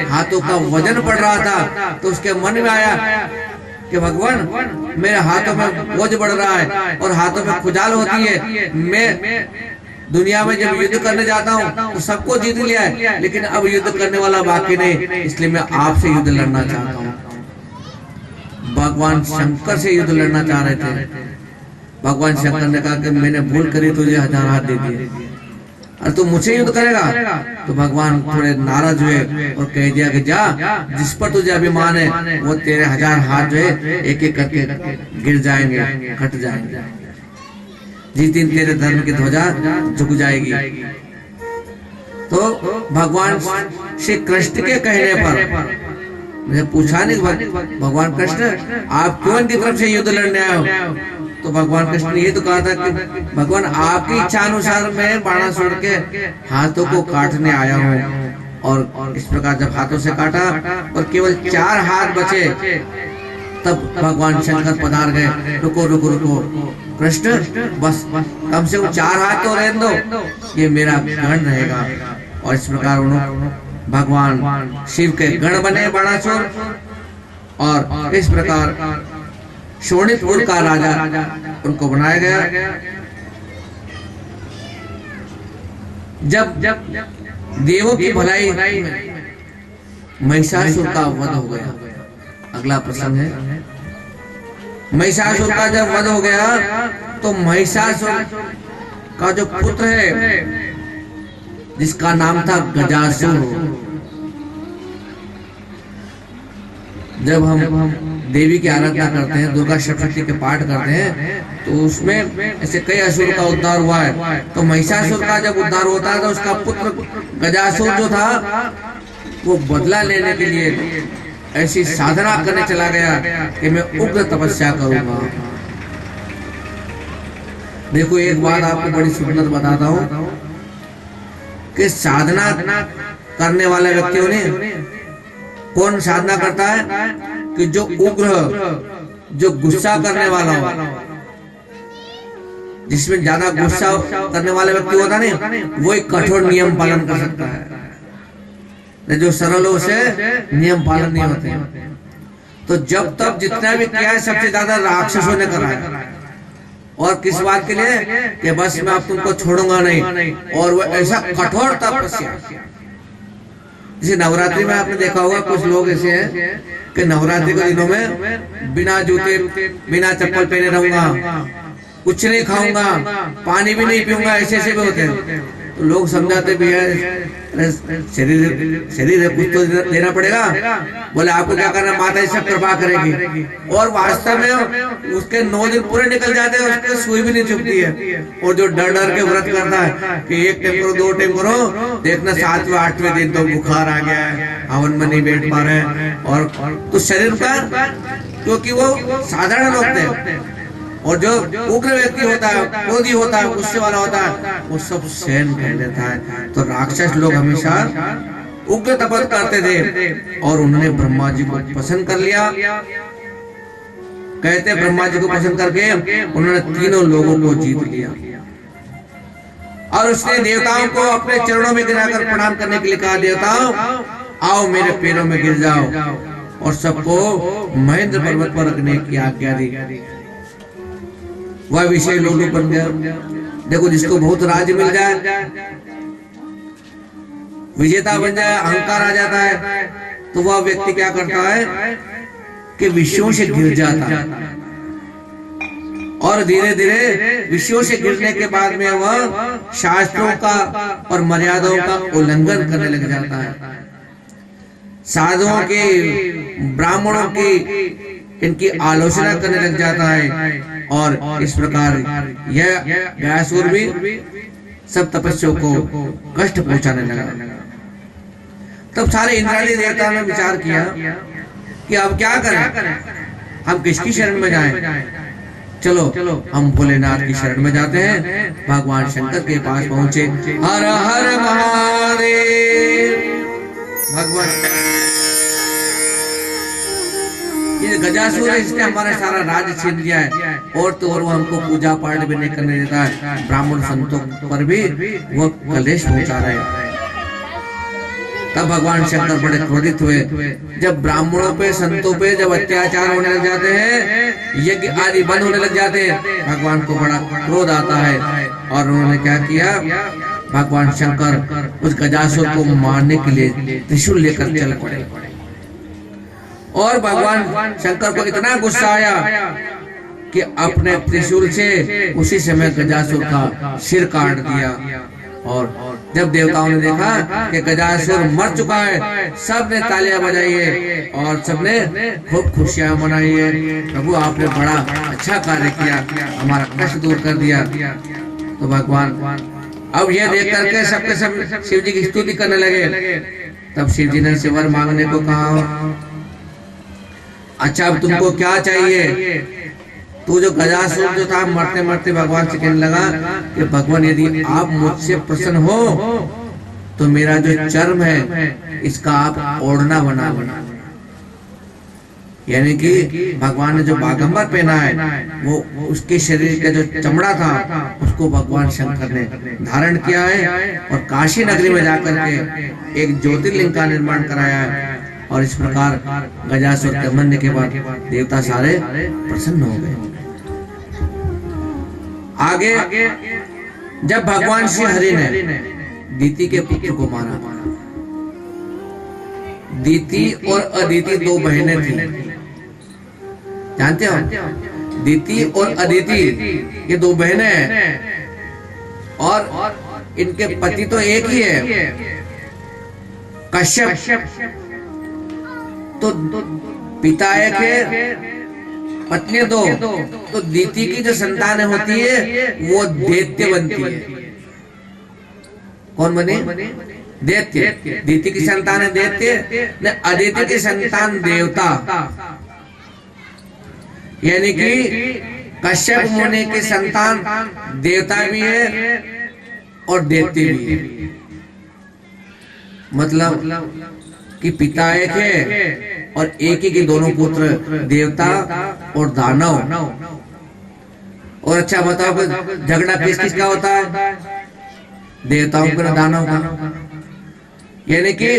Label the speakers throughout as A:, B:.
A: हाथों का वजन पड़ रहा था, तो उसके मन में आया कि भगवान मेरे हाथों में बोझ बढ़ रहा है और हाथों में खुजाल होती है। मैं दुनिया में जब युद्ध करने जाता हूँ तो सबको जीत लिया है, लेकिन अब युद्ध करने वाला बाकी नहीं, इसलिए मैं आपसे युद्ध लड़ना चाहता हूँ। भगवान शंकर से युद्ध लड़ना चाह रहे थे। भगवान शंकर ने कहा कि मैंने भूल करी, तुझे 1000 हाथ दे दिए और तू मुझसे युद्ध करेगा। तो भगवान थोड़े नाराज हुए और कह दिया कि जा, जिस पर तुझे अभिमान है वो तेरे 1000 हाथ जो है एक एक करके गिर जाएंगे, कट जाएंगे। जिस दिन तेरे धर्म की ध्वजा झुक जाएगी। तो भगवान श्री कृष्ण के कहने पर मुझे पूछा नहीं, भगवान कृष्ण आप क्यों इनकी तरफ से युद्ध लड़ने आए हो? तो भगवान कृष्ण ने ये तो कहा था कि भगवान आपकी इच्छा अनुसार मैं बाणासुर के हाथों को काटने आया हूँ। और इस प्रकार जब हाथों से काटा और केवल 4 हाथ बचे, तब भगवान शंकर पधार गए। रुको रुको रुको कृष्ण, बस कम से कम 4 हाथ तो रहने दो, ये मेरा गण रहेगा। और इस प्रकार उन्होंने भगवान शिव के गण बने बाणासुर। और इस प्रकार शोणितपुर का राजा उनको बनाया गया। जब देवों की भलाई महिषासुर का वध हो गया, अगला प्रसंग है। महिषासुर का जब वध हो गया तो महिषासुर का जो पुत्र है जिसका नाम था गजासुर, जब हम देवी की आराधना करते हैं, दुर्गा सप्तशती के पाठ करते हैं, तो उसमें ऐसे कई असुर का उद्धार हुआ है। तो महिषासुर का जब उद्धार होता है तो उसका पुत्र गजासुर जो था वो बदला लेने के लिए ऐसी साधना करने चला गया कि मैं उग्र तपस्या करूंगा। देखो एक बात आपको बड़ी सुंदर बताता हूँ कि साधना करने वाले व्यक्तियों ने कौन साधना करता है कि जो उग्र, जो गुस्सा करने वाला हो, जिसमें ज्यादा गुस्सा करने वाला व्यक्ति होता नहीं, वो एक कठोर नियम पालन कर सकता है। जो सरल हो से नियम पालन नहीं होते। तो जब तब जितना भी किया है सबसे ज्यादा राक्षसों ने करा है। और किस बात के लिए कि बस मैं अब तुमको छोड़ूंगा नहीं। और वो ऐसा कठोर तपस्या, जैसे नवरात्रि में आपने देखा होगा कुछ लोग ऐसे हैं कि नवरात्रि के दिनों में बिना जूते बिना चप्पल पहने रहूंगा, कुछ नहीं खाऊंगा, पानी भी नहीं पीऊंगा, ऐसे ऐसे भी होते हैं। तो लोग समझाते भी है शरीर है, कुछ तो देना पड़ेगा। बोले आपको क्या करना, माता ही सब कृपा करेगी। और वास्तव में उसके 9 दिन पूरे निकल जाते हैं, उसके सुई भी नहीं चुभती है। और जो डर डर के व्रत करता है कि 1 टाइम करो 2 टाइम करो, देखना 7वें 8वें दिन तो बुखार आ गया है, हवन में नहीं बैठ पा रहे हैं। और तो शरीर का, क्योंकि वो साधारण लोग थे। और जो उग्र व्यक्ति होता है, क्रोधी होता है, गुस्से वाला होता है, वो सब सहन कर लेता है। तो राक्षस लोग हमेशा उग्र तपस्या करते थे और उन्होंने ब्रह्मा जी को पसंद कर लिया। कहते ब्रह्मा जी को पसंद करके उन्होंने तीनों लोगों को जीत लिया। और उसने देवताओं को अपने चरणों में गिराकर प्रणाम करने के लिए कहा, देवताओं आओ मेरे पैरों में गिर जाओ। और सबको महेंद्र पर्वत पर रखने की आज्ञा दी। वह विषय लोलुप बन गया। देखो जिसको बहुत राज्य मिल जाए, विजेता बन जाए, अहंकार आ जाता है, तो वह व्यक्ति क्या करता है कि विषयों से गिर जाता है। और धीरे धीरे विषयों से गिरने के बाद में वह शास्त्रों का और मर्यादाओं का उल्लंघन करने लग जाता है। साधुओं की, ब्राह्मणों की, इनकी आलोचना करने लग जाता है। और इस प्रकार यह गयासुर भी सब तपस्वियों को कष्ट पहुंचाने लगा। तब सारे इंद्रादी देवताओं ने विचार किया कि अब क्या करें, हम किसकी शरण में जाएं? चलो हम भोलेनाथ की शरण में जाते हैं। भगवान शंकर के पास पहुंचे। हर हर महादेव। भगवान ये गजासुर है, इसने हमारा सारा राज्य छीन लिया है। और तो और वो हमको पूजा पाठ भी नहीं करने देता है, ब्राह्मण संतों पर भी वो कलेश पहुंचा रहे हैं। तब भगवान शंकर बड़े क्रोधित हुए। जब ब्राह्मणों पे, संतों पे जब अत्याचार होने लग जाते हैं, यज्ञ आदि बंद होने लग जाते हैं, भगवान को बड़ा क्रोध आता है। और उन्होंने क्या किया, भगवान शंकर उस गजासुर को मारने के लिए त्रिशूल लेकर चल पड़े। और भगवान शंकर को इतना गुस्सा आया कि अपने त्रिशूल से उसी समय गजासुर का सिर काट दिया। और जब देवताओं ने देखा कि गजासुर मर चुका है, सब ने तालियां बजाई है और सबने खूब खुशियां मनाई है। प्रभु आपने बड़ा अच्छा कार्य किया, हमारा कष्ट दूर कर दिया। तो भगवान अब ये देख करके सबके सब शिव जी की स्तुति करने लगे। तब शिव जी ने वर मांगने को कहा, अच्छा अब तुमको क्या चाहिए? तो जो गजासुर जो था मरते मरते भगवान से कहने लगा कि भगवान यदि आप मुझसे प्रसन्न हो तो मेरा जो चर्म है इसका आप ओढ़ना बना बना, यानी कि भगवान ने जो बागंबर पहना है वो उसके शरीर का जो चमड़ा था उसको भगवान शंकर ने धारण किया है और काशी नगरी में जाकर के एक ज्योतिर्लिंग का निर्माण कराया है। और इस प्रकार गजासुर के मरने के बाद देवता सारे प्रसन्न हो गए। आगे जब भगवान श्री हरि ने दीति के पुत्र को मारा, दीति और अदिति दो बहनें थी, जानते हो? दीति और अदिति ये दो बहनें हैं और इनके पति तो एक ही है, कश्यप। तो पिता एक है, पत्नी दो। तो दीति की जो संतान होती है वो दैत्य बनती है। कौन बने? दैत्य। दीति की संतान है दैत्य, अदिति की संतान देवता, यानी कि कश्यप मुनि की संतान देवता भी है और दैत्य भी है। मतलब कि पिता एक है और एक ही के दोनों पुत्र देवता और दानव। और अच्छा बताओ झगड़ा किस किस का होता है? देवताओं का, दानव का। यानी कि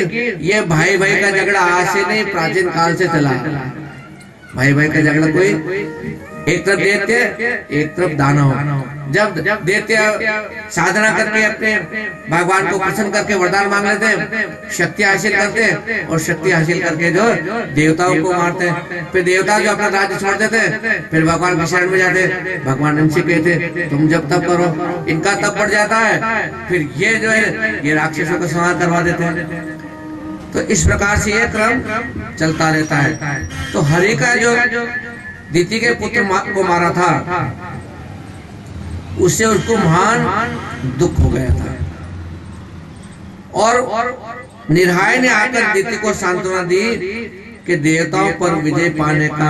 A: ये भाई भाई का झगड़ा आज से नहीं, प्राचीन काल से चला। भाई भाई का झगड़ा कोई एक तरफ दैत्य एक तरफ दानव। जब दैत्य साधना करके अपने भगवान को प्रसन्न करके वरदान मांग लेते हैं, शक्ति हासिल करते हैं और शक्ति हासिल करके जो देवताओं को मारते हैं, फिर देवता जो अपना राज्य छोड़ देते हैं, फिर भगवान की शरण में जाते हैं। भगवान इनसे कहते तुम जब तप करो, इनका तप बढ़ जाता है, फिर ये जो है ये राक्षसों का संहार करवा देते हैं। तो इस प्रकार से ये क्रम चलता रहता है। तो हरि का जो दीति के पुत्र को मारा था उससे उसको महान दुख हो गया था और निर्हाय ने आकर दीति को सांत्वना दी कि देवताओं पर विजय पाने का,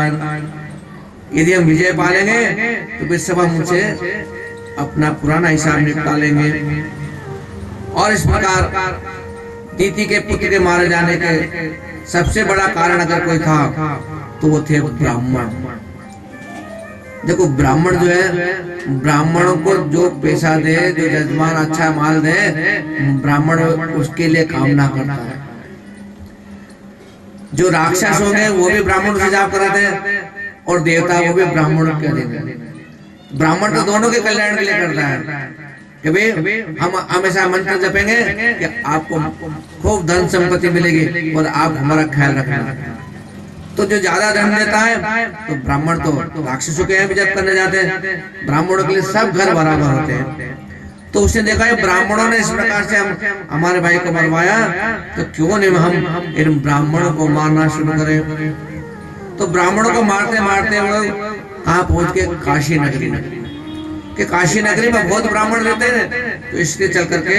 A: यदि हम विजय पा लेंगे तो फिर सब हम उनसे अपना पुराना हिसाब निपटा लेंगे। और इस प्रकार दीति के पुत्र के मारे जाने के सबसे बड़ा कारण अगर कोई था तो वो थे ब्राह्मण। देखो ब्राह्मण जो है, ब्राह्मणों को जो पैसा दे, जो यजमान अच्छा माल दे, ब्राह्मण उसके लिए कामना करता है। जो राक्षस होंगे वो भी ब्राह्मण से जाप कराते हैं और देवता वो भी ब्राह्मण के देंगे। ब्राह्मण तो दोनों के कल्याण के लिए करता है कि भाई हम हमेशा मंत्र जपेंगे कि आपको खूब धन संपत्ति मिलेगी और आप हमारा ख्याल रखना। तो जो ज्यादा धन देता है तो ब्राह्मण तो राक्षसों के यहाँ भी जप करने जाते हैं, ब्राह्मणों के लिए सब घर बराबर होते हैं। तो उसने देखा है ब्राह्मणों ने इस प्रकार से हमारे भाई को मरवाया, तो क्यों नहीं हम इन ब्राह्मणों को मारना शुरू करें। तो ब्राह्मणों को मारते मारते वो कहाँ पहुंच के? काशी नगरी में। कि काशी नगरी में बहुत ब्राह्मण रहते हैं, तो इसलिए चल करके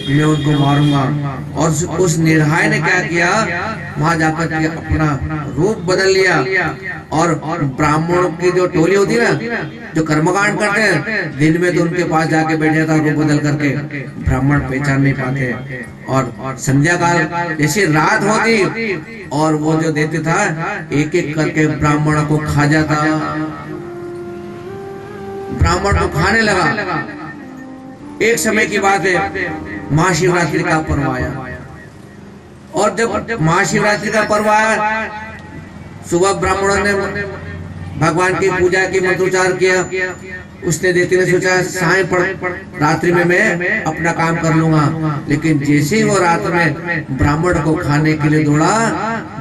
A: मैं उनको मारूंगा। और उस निर्हाय ने क्या किया, वहां जाकर के अपना रूप बदल लिया और ब्राह्मणों की जो टोली होती है ना, जो कर्मकांड करते हैं, दिन में तो उनके पास जाके बैठ जाता रूप बदल करके, ब्राह्मण पहचान नहीं पाते। और संध्या काल जैसे रात होती और वो जो देते था एक एक करके ब्राह्मणों को खा जाता, ब्राह्मण को खाने लगा। एक समय की बात है, महाशिवरात्रि का पर्व आया और जब महाशिवरात्रि का पर्व आया, सुबह ब्राह्मणों ने भगवान की पूजा की, मंत्रोच्चार किया। उसने देती ने सोचा साय पड़ रात्रि में मैं अपना काम कर लूंगा, लेकिन जैसे ही वो रात में ब्राह्मण को खाने के लिए दौड़ा,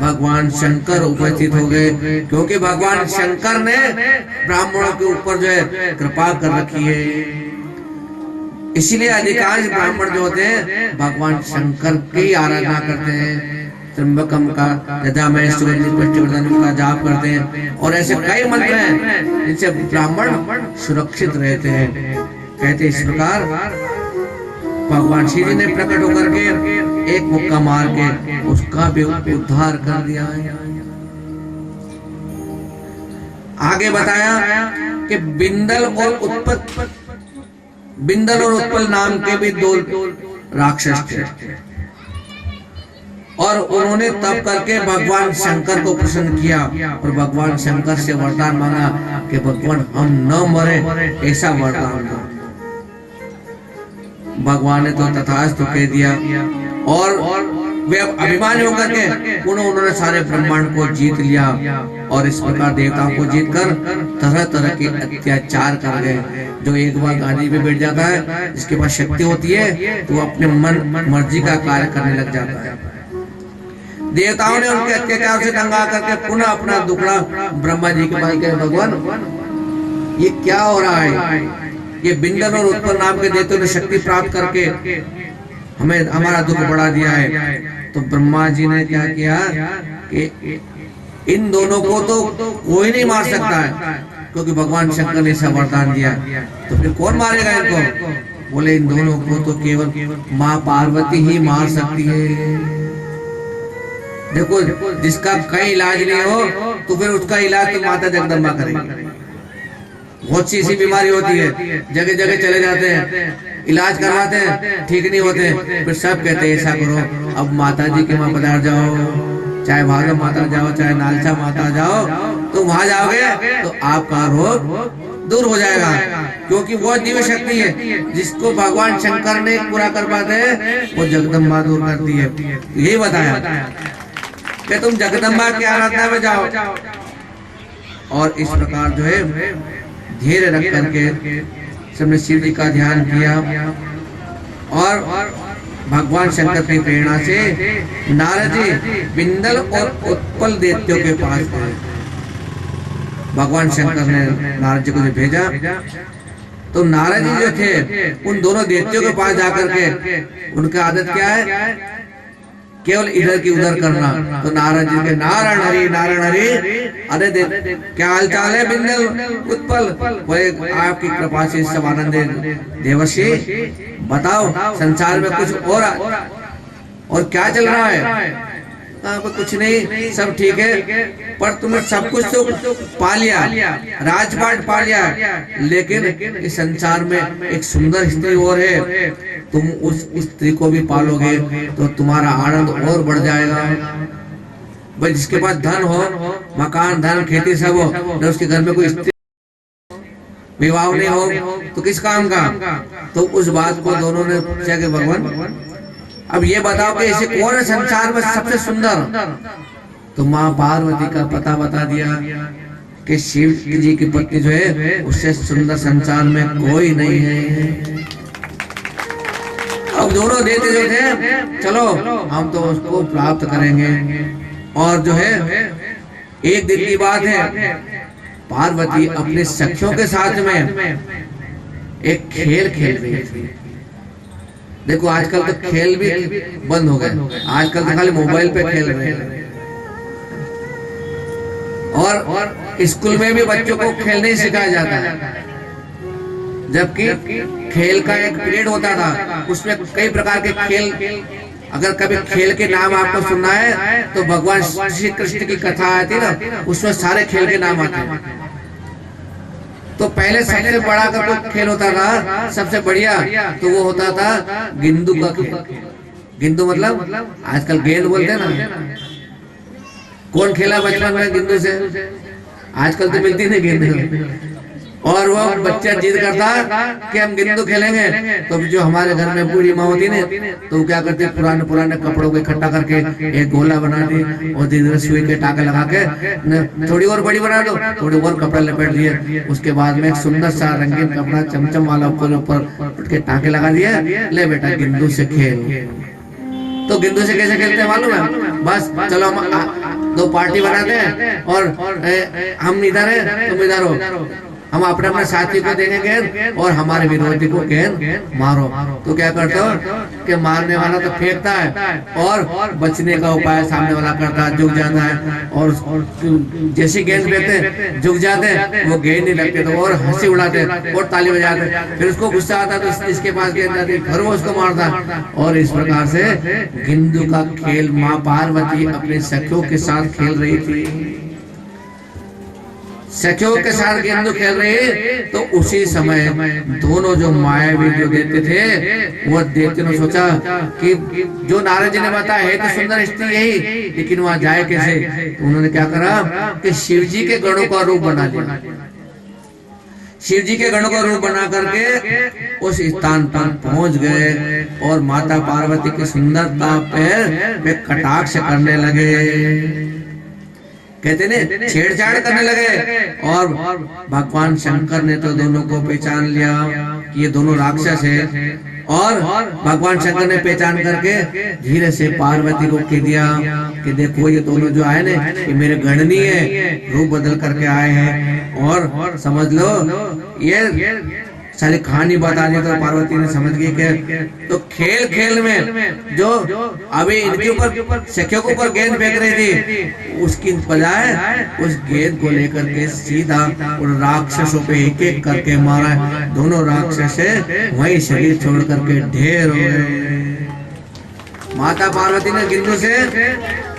A: भगवान शंकर उपस्थित हो गए, क्योंकि भगवान शंकर ने ब्राह्मणों के ऊपर जो है कृपा कर रखी है। इसीलिए अधिकांश ब्राह्मण जो होते हैं भगवान शंकर की आराधना करते हैं, त्र्यंबकम का, यदामय का जाप करते हैं, और ऐसे कई मंत्र हैं जिनसे ब्राह्मण सुरक्षित रहते हैं। कहते इस प्रकार भगवान श्री जी ने प्रकट होकर के एक मुक्का मार के उसका भी उद्धार कर दिया है। आगे बताया कि बिंदल और उत्पल नाम के भी दो राक्षस थे, और उन्होंने तप करके भगवान शंकर को प्रसन्न किया, और भगवान शंकर से वरदान मांगा कि भगवान हम न मरे, ऐसा वरदान दो। भगवान ने तो तथास्तु कह दिया, और वे अभिमानी होकर के उन्होंने सारे ब्रह्मांड को जीत लिया, और इस प्रकार देवताओं को जीतकर तरह तरह के अत्याचार कर गए। जो एक बार गादी पे बैठ जाता है, जिसके पास शक्ति होती है, तो अपने मन मर्जी का कार्य करने लग जाता है। देवताओं ने उनके अत्याचार से दंगा करके पुनः अपना दुखड़ा ब्रह्मा जी के पास गए, भगवान ये क्या हो रहा है? ये बिंदल और उत्पल नाम के देवताओं ने शक्ति प्राप्त करके हमें हमारा दुख बढ़ा दिया है। तो ब्रह्मा जी ने क्या किया कि इन दोनों को तो कोई नहीं मार सकता है, क्योंकि भगवान शंकर ने ऐसा वरदान दिया, तो फिर कौन मारेगा इनको? बोले इन दोनों को तो केवल माँ पार्वती ही मार सकती है। देखो, जिसका कहीं इलाज नहीं हो तो फिर उसका इलाज तो माता जगदम्बा करेगी। बहुत सी ऐसी बीमारी होती है, जगह जगह चले जाते हैं, इलाज करवाते हैं, ठीक नहीं होते, फिर सब कहते हैं ऐसा करो, अब माता जी के वहां पधार जाओ, चाहे भागम माता जाओ, चाहे नालचा माता जाओ, तो वहां जाओगे तो आपका रोग दूर हो जाएगा, क्योंकि वो दिव्य शक्ति है जिसको भगवान शंकर ने पूरा कर पाते हैं, वो जगदम्बा दूर करती है। यही बताया कि तुम जगदम्बा की आराधना में जाओ, और इस प्रकार जो है धैर्य रख करके सबने शिव जी का ध्यान किया, और भगवान शंकर की प्रेरणा से नारद जी बिंदल और उत्पल दैत्यों के पास गए। भगवान शंकर ने नारद जी को भेजा, तो नारद जी जो थे उन दोनों दैत्यों के पास जाकर के उनका आदत क्या है? केवल इधर की उधर करना। तो नारद जी के नारायण हरि, अरे क्या हाल चाल है बिंदल उत्पल? बोले आपकी कृपा से सब आनंद है देवर्षि, बताओ संसार में कुछ और क्या चल रहा है? कुछ नहीं, सब ठीक है, पर तुमने सब कुछ तो पा लिया, राजपाट पा लिया, लेकिन इस संसार में एक सुंदर स्त्री और है, तुम उस स्त्री को भी पालोगे तो तुम्हारा आनंद और बढ़ जाएगा। भाई जिसके पास धन हो, मकान धन खेती सब हो, तो उसके घर में कोई स्त्री विवाह नहीं हो तो किस काम का? तो उस बात को दोनों ने पूछा कि भगवान अब ये बताओ कि ऐसे कौन है संसार में सबसे सुंदर? तो माँ पार्वती का पता बता दिया कि शिव जी की पत्नी जो है उससे सुंदर संसार में कोई नहीं है। अब दोनों देते जो थे, चलो हम तो उसको प्राप्त करेंगे। और जो है एक दिन की बात है, पार्वती अपने सखियों के साथ में एक खेल खेल रही थी। देखो आजकल तो खेल भी बंद हो गए, आजकल तो खाली मोबाइल पे खेल रहे हैं। और स्कूल में भी बच्चों को खेल नहीं सिखाया जाता है, जबकि खेल का एक पीरियड होता था, उसमें कई प्रकार के खेल, अगर कभी खेल के नाम आपको सुनना है तो भगवान श्री कृष्ण की कथा आती ना, उसमें सारे खेल के नाम आते हैं। तो पहले सबसे बड़ा अगर कोई खेल होता था, सबसे बढ़िया, तो वो होता था गिंदू का खेल। गिंदू मतलब आजकल गेंद बोलते हैं ना। कौन खेला बचपन में गिंदू से? आजकल तो मिलती नहीं गेंद। और वो बच्चा जिद करता कि हम गिंदू खेलेंगे, तो जो हमारे घर में बूढ़ी माँ होती ना, तो वो क्या करती, पुराने पुराने कपड़ों को इकट्ठा करके एक गोला बनाती और धीरे सुई के टाके लगा के थोड़ी और बड़ी बना दो, थोड़ी और कपड़ा लपेट दिए, उसके बाद में एक सुंदर सा रंगीन कपड़ा चमचम वाला ऊपर उठ के टाके लगा दिया, ले बेटा गिंदू से खेल। तो गिंदू से कैसे खेलते हैं मालूम है? बस चलो हम दो पार्टी बनाते हैं और हम इधर है तुम इधर हो, हम अपने अपने साथी को देंगे गेंद और हमारे विरोधी को गेंद मारो। तो क्या करते हो कि मारने वाला तो फेंकता है और बचने का उपाय सामने वाला करता है, झुक जाता है और जैसे गेंद फेंकते झुक जाते हैं, वो गेंद नहीं लगते तो और हंसी उड़ाते और ताली बजाते, फिर उसको गुस्सा आता तो इसके पास गेंद आती, फिर वो उसको मारता। और इस प्रकार से गिंदू का खेल माँ पार्वती अपने सखियों के साथ खेल रही थी, सखियों के साथ गिंदू खेल रही। तो उसी समय दोनों जो मायावी जो देते थे, वो देवते ने सोचा कि जो नारद जी ने बताया है तो सुंदर स्त्री यही, लेकिन वहां जाए कैसे? तो उन्होंने क्या करा कि शिव जी के गणों का रूप बना लिया, शिव जी के गणों का रूप बना करके उस स्थान पर पहुंच गए और माता पार्वती की सुंदरता पर वे कटाक्ष करने लगे, कहते ने छेड़छाड़ करने लगे। और भगवान शंकर ने तो दोनों को पहचान लिया कि ये दोनों राक्षस है, और भगवान शंकर ने पहचान करके धीरे से पार्वती को कह दिया कि देखो ये दोनों जो आए ना, ये मेरे गणनी है, रूप बदल करके आए हैं और समझ लो ये सारी कहानी बता दी। तो पार्वती ने समझ गई कि तो खेल खेल में जो अभी इनके ऊपर सखियों के ऊपर गेंद फेंक रही थी, उसकी बजाय उस गेंद को लेकर के सीधा उन राक्षसों पे एक एक करके मारा। दोनों राक्षस वही शरीर छोड़ करके ढेर हो गए। माता पार्वती ने गिंदू से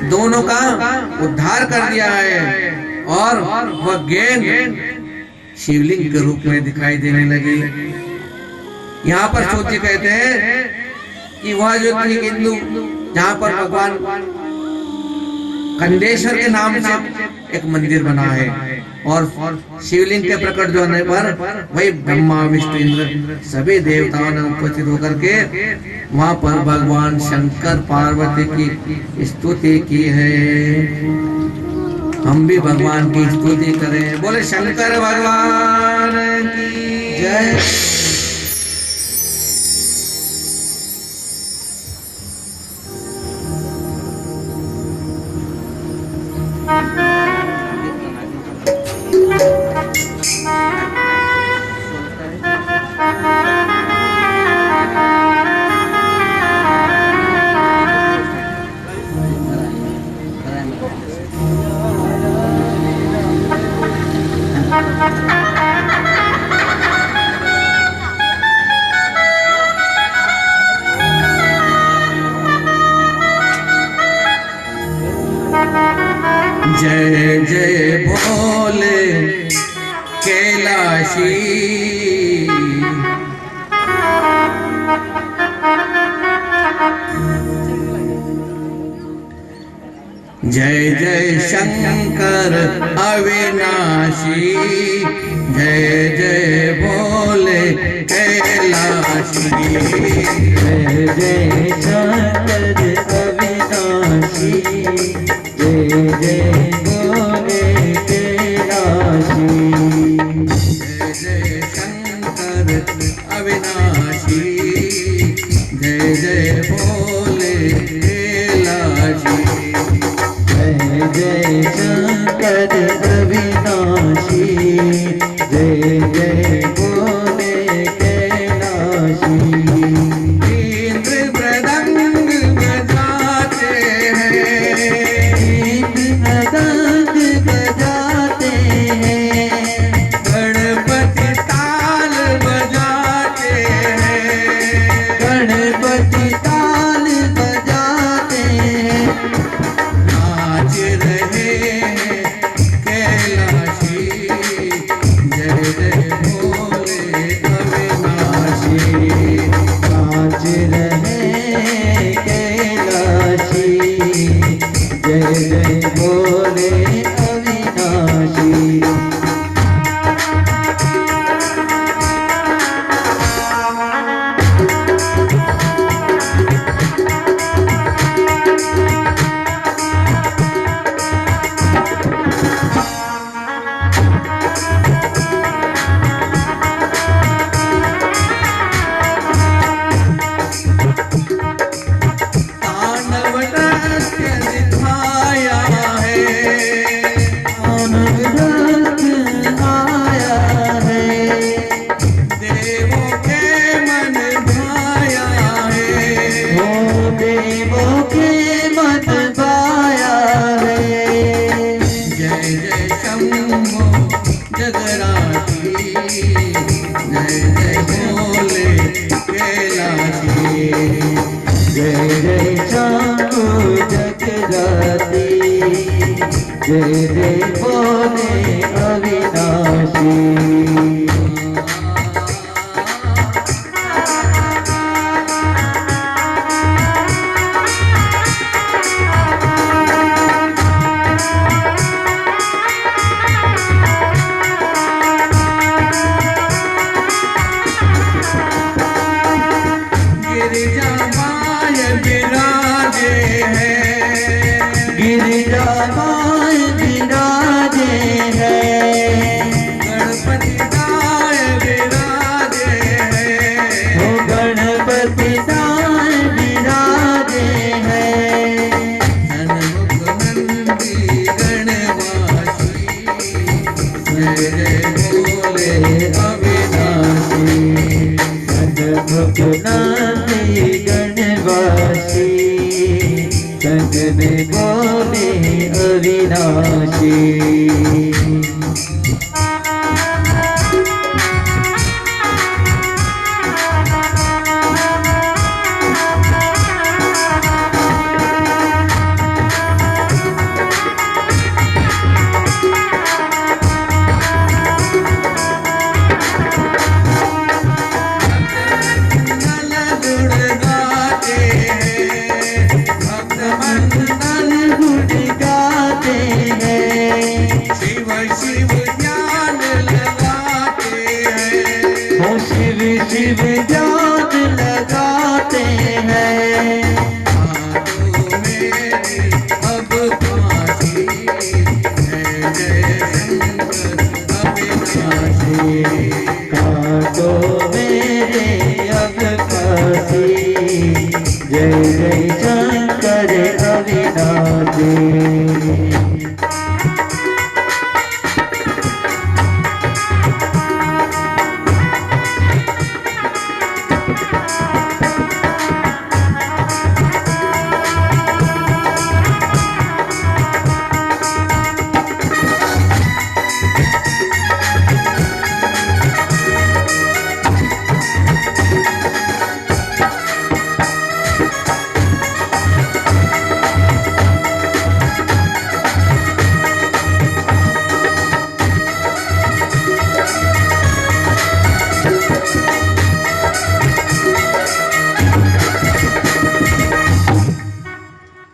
A: दोनों का उद्धार कर दिया है और वह गेंद शिवलिंग के रूप में दिखाई देने लगी। यहाँ पर सोची कहते हैं कि वह जो गिंदू जहाँ पर भगवान कंडेश्वर के नाम से एक मंदिर बना है और शिवलिंग के प्रकट जो होने पर वही ब्रह्मा विष्णु इंद्र सभी देवताओं ने उपस्थित होकर के वहाँ पर भगवान शंकर पार्वती की स्तुति की है। हम भी भगवान की स्तुति करें, बोले शंकर भगवान की जय। जय जय भोले कैलाशी, जय जय शंकर अविनाशी, जय जय भोले कैलाशी,
B: जय जय शंकर अविनाशी, जय जय भोले कैलाशी,
A: जय जय शंकर अविनाशी, जय जय भोले कैलाशी,
B: जय जय शंकर अविनाशी, जय जय भोले कैलाशी।
A: इंद्र मृदंग बजाते हैं,
B: मृदंग बजाते हैं,
A: गणपति ताल बजाते हैं,
B: गणपति ताल बजाते हैं,
A: नाच रहे हैं कैलाशी, जय जय भोले अविनाशी,
B: नाच रहे कैलाशी, जय जय भोले अविनाशी। जय जय बोले अविनाशी। गिरिजा माय विराजे है,
A: गणपति दाय विराजे है,
B: ओ गणपति दाय विराजे है।
A: सन्मुख नंदी गणवासी, जय जय बोले अविनाशी।
B: सन्मुख नंदी गणवासी, सजन बोले अविनाशी। शिव ध्यान लगाते हैं,
A: हाथों मेरी अब फांसी, जय जय शंकर अविनाशी।
B: काटो मेरे अब फांसी, जय जय शंकर अविनाशी।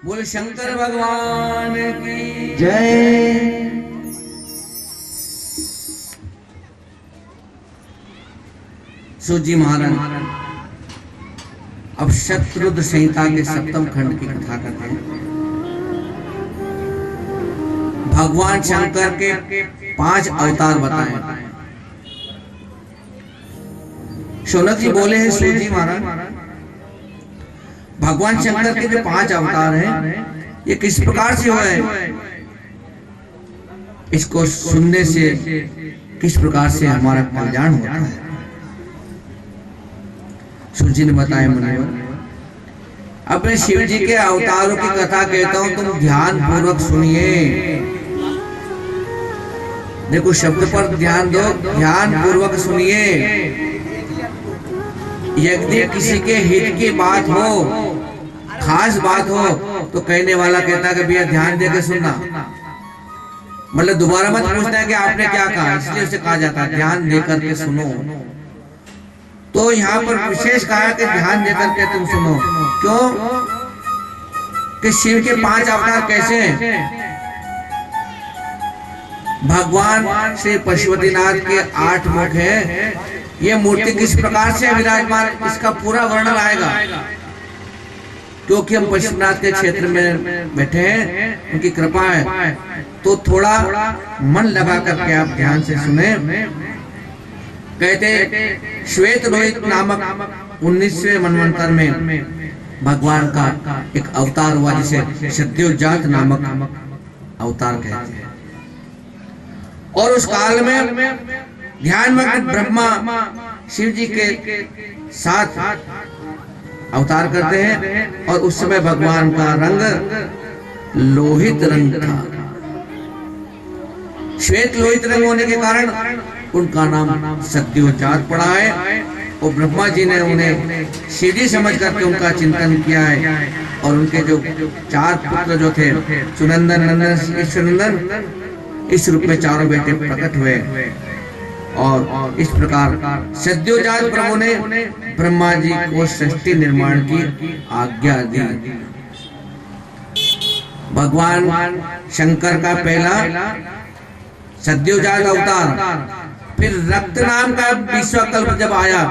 A: बोले शंकर भगवान की
B: जय।
A: सूजी महाराज अब शत्रुद्र संहिता के सप्तम खंड की कथा करते हैं। भगवान शंकर के 5 अवतार बताए। शौनक जी बोले हैं सूजी महाराज, भगवान शंकर के जो 5 अवतार हैं ये किस प्रकार से हुए, इसको सुनने से किस प्रकार से हमारा कल्याण होता है। सूजी ने बताया, मुनिवर अपने शिव जी के अवतारों की कथा कहता हूं, तुम ध्यान पूर्वक सुनिए। देखो शब्द पर ध्यान दो, ध्यान पूर्वक सुनिए। यदि किसी के हित की बात हो, खास बात हो, तो कहने वाला कहता है कि भैया ध्यान दे के सुनना, मतलब दोबारा मत पूछना है कि आपने क्या कहा, इसलिए उसे कहा जाता है ध्यान दे करके सुनो। तो यहाँ पर विशेष कहा कि ध्यान दे करके तुम सुनो। क्यों कि शिव के 5 अवतार कैसे हैं। भगवान श्री पशुपतिनाथ के 8 मुख हैं। ये मूर्ति किस प्रकार से विराजमान, इसका पूरा वर्णन आएगा, क्योंकि हम पशुपतिनाथ के क्षेत्र में बैठे हैं, उनकी कृपा है। तो थोड़ा मन लगा करके आप ध्यान से सुने। कहते श्वेत लोहित नामक 19वें मनवंतर में भगवान का एक अवतार हुआ, जिसे सद्योजात नामक अवतार कहते हैं। और उस काल में ध्यान में ब्रह्मा शिव जी के साथ अवतार करते हैं, और उस समय भगवान का रंग लोहित रंग था। श्वेत लोहित रंग होने के कारण उनका नाम सद्योजात पड़ा है। और ब्रह्मा जी ने उन्हें शिव जी समझ करके उनका चिंतन किया है और उनके जो 4 पुत्र जो थे, सुनंदन, नंदन, ईश्वरनंदन, इस रूप में चारों बेटे प्रकट हुए। और इस प्रकार सद्योजात प्रभु ने ब्रह्मा जी को सृष्टि निर्माण की आज्ञा दी। भगवान शंकर का पहला सद्योजात अवतार, फिर रक्त नाम का विश्वकल्प जब आया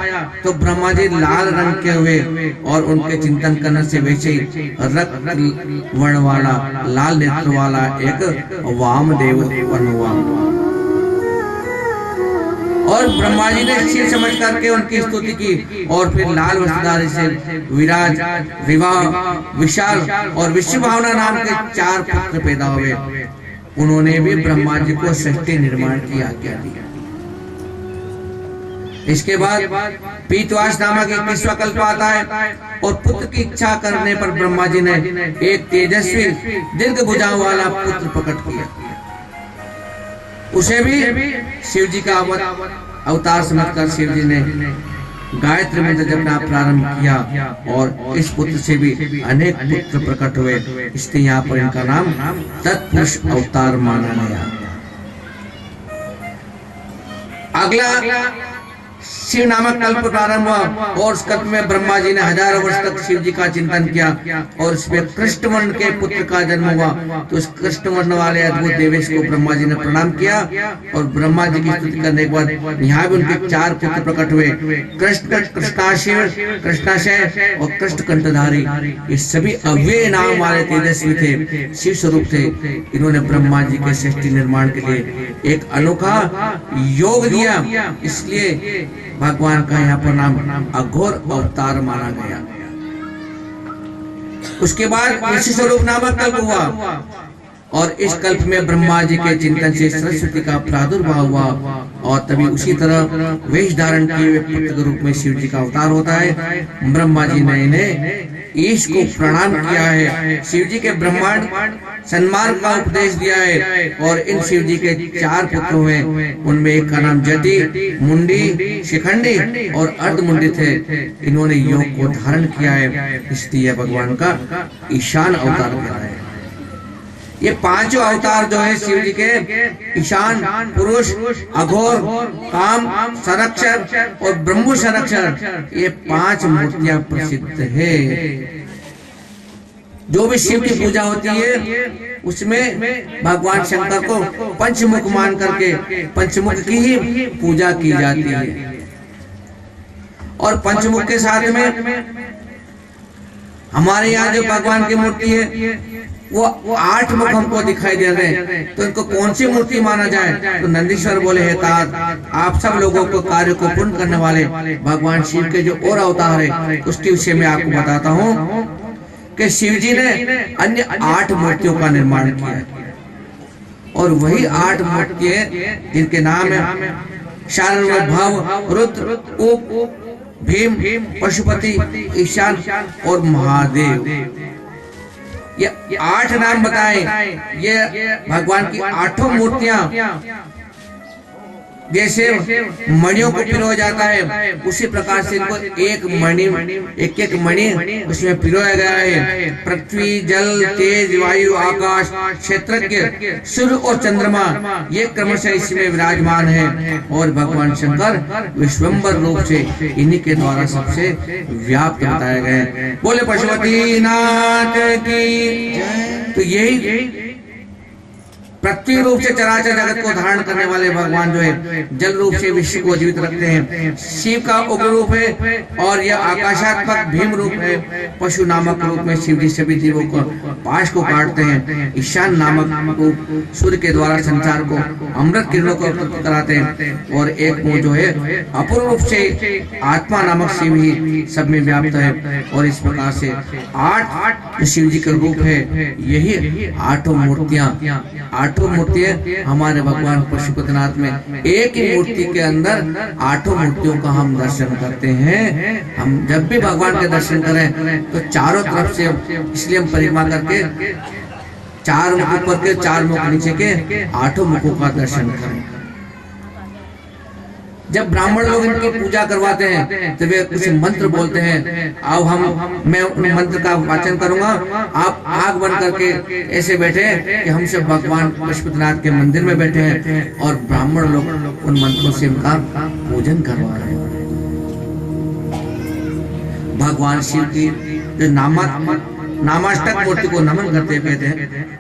A: तो ब्रह्मा जी लाल रंग के हुए और उनके चिंतन करने से वैसे ही रक्त वर्ण वाला, लाल नेत्र वाला एक वामदेव उत्पन्न हुआ। और ब्रह्मा जी ने शिव समझ करके उनकी स्तुति की और फिर लाल वस्त्रधारी से विराज, विवाह, विशाल और विश्व भावना नाम के 4 पुत्र पैदा हुए। उन्होंने भी ब्रह्मा जी को सृष्टि निर्माण की आज्ञा दी। इसके बाद पीतवास नामक एक विश्वकल्प आता है और पुत्र की इच्छा करने पर ब्रह्मा जी ने एक तेजस्वी दीर्घ भुजाओं वाला पुत्र प्रकट किया। उसे भी शिव जी का अवतार समझकर शिव जी ने गायत्री मंत्र जपना प्रारंभ किया और इस पुत्र से भी अनेक पुत्र प्रकट हुए। इसलिए यहाँ पर इनका नाम तत्पुरुष अवतार माना गया। अगला शिव नामक कल्प प्रारंभ हुआ और उस कल्प में ब्रह्मा जी ने हजारों वर्ष तक शिव जी का चिंतन किया और इसमें कृष्ण वर्ण के पुत्र का जन्म हुआ। तो इस कृष्ण वर्ण वाले अद्भुत देवेश को ब्रह्मा जी ने प्रणाम किया और ब्रह्मा जी की स्तुति करने के बाद यहाँ भी उनके 4 पुत्र प्रकट हुए, कृष्ण, कृष्णाशिव, कृष्णाशय और कृष्ण कंठधारी। ये सभी अव्यय नाम वाले तेजस्वी थे, शिव स्वरूप थे। इन्होंने ब्रह्मा जी के सृष्टि निर्माण के लिए एक अनोखा योग दिया, इसलिए भगवान का यहाँ पर नाम अघोर अवतार माना गया। उसके बाद ऋषि स्वरूप नामक कल्प हुआ और इस कल्प में ब्रह्मा जी के चिंतन से सरस्वती का प्रादुर्भाव हुआ और तभी उसी तरह वेश धारण किए हुए पुत्र के रूप में शिव जी का अवतार होता है। ब्रह्मा जी ने इन्हें ईश को प्रणाम किया है। शिव जी के ब्रह्मांड सन्मार्ग का उपदेश दिया है और इन शिव जी के 4 पुत्र हुए। उनमें एक का नाम जति, मुंडी, शिखंडी और अर्धमुंडी थे। इन्होंने योग को धारण किया है, इसलिए भगवान का ईशान अवतार कहलाया है। ये 5 अवतार जो है शिव जी के, ईशान, पुरुष, अघोर, काम, संरक्षक और ब्रह्म संरक्षक, ये 5 मूर्तियां प्रसिद्ध है। जो भी शिव की पूजा होती है उसमें भगवान शंकर को पंचमुख मान करके पंचमुख की ही पूजा की जाती है। और पंचमुख के साथ में हमारे यहाँ जो भगवान की मूर्ति है वो 8 मुख हमको दिखाई दे रहे हैं। तो इनको कौन सी मूर्ति माना जाए? तो नंदीश्वर बोले हे तात, आप सब लोगों को कार्य को पूर्ण करने वाले भगवान शिव के जो और अवतार है उसके विषय में आपको बताता हूँ कि शिव जी ने अन्य 8 मूर्तियों का निर्माण किया और वही 8 मूर्तियां जिनके नाम है शार्वर्भव, रुद्र, उप, भीम, पशुपति, ईशान और महादेव। ये 8 नाम बताए। ये भगवान की 8 मूर्तियां जैसे मणियों को पिरोया जाता है उसी प्रकार से इनको एक एक मणि उसमें पिरोया गया है। पृथ्वी, जल, तेज, वायु, आकाश, क्षेत्रज्ञ, सूर्य और चंद्रमा ये क्रमशः इसमें विराजमान है और भगवान शंकर विश्वम्बर रूप से इन्हीं के द्वारा सबसे व्याप्त बताए गए। बोले पशुपति नाथ की। तो यही पृथ्वी रूप से चराचर जगत को धारण करने वाले भगवान जो है जल रूप से विश्व को जीवित रखते हैं। शिव का उग्र रूप है और यह आकाशात्मक भीम रूप है। पशु नामक रूप में शिव जी सभी जीवों को पाश को काटते हैं। ईशान नामक रूप सूर्य के द्वारा संसार को अमृत किरणों को उत्पन्न कराते हैं और एक मुंह जो है अपूर्ण रूप से आत्मा नामक शिव ही सब में व्याप्त है। और इस प्रकार से 8 शिव जी का रूप है। यही 8 मूर्तियां 8 मूर्तियां हमारे भगवान पशुपतिनाथ में एक ही मूर्ति के अंदर 8 मूर्तियों का हम दर्शन करते हैं। हम जब भी भगवान के दर्शन करें तो चारों तरफ से इसलिए हम परिक्रमा करके 4 मुख ऊपर के 4 मुख नीचे के 8 मुखों का दर्शन करें। जब ब्राह्मण लोग इनकी पूजा करवाते हैं तो वे कुछ मंत्र बोलते हैं। अब मैं उन मंत्र का वाचन करूंगा, आप आग बंद करके ऐसे बैठे कि हम सब भगवान पशुपतिनाथ के मंदिर में बैठे हैं और ब्राह्मण लोग उन मंत्रों से उनका पूजन करवा रहे हैं। भगवान शिव की जो नामाष्टक मूर्ति को नमन करते कहते हैं,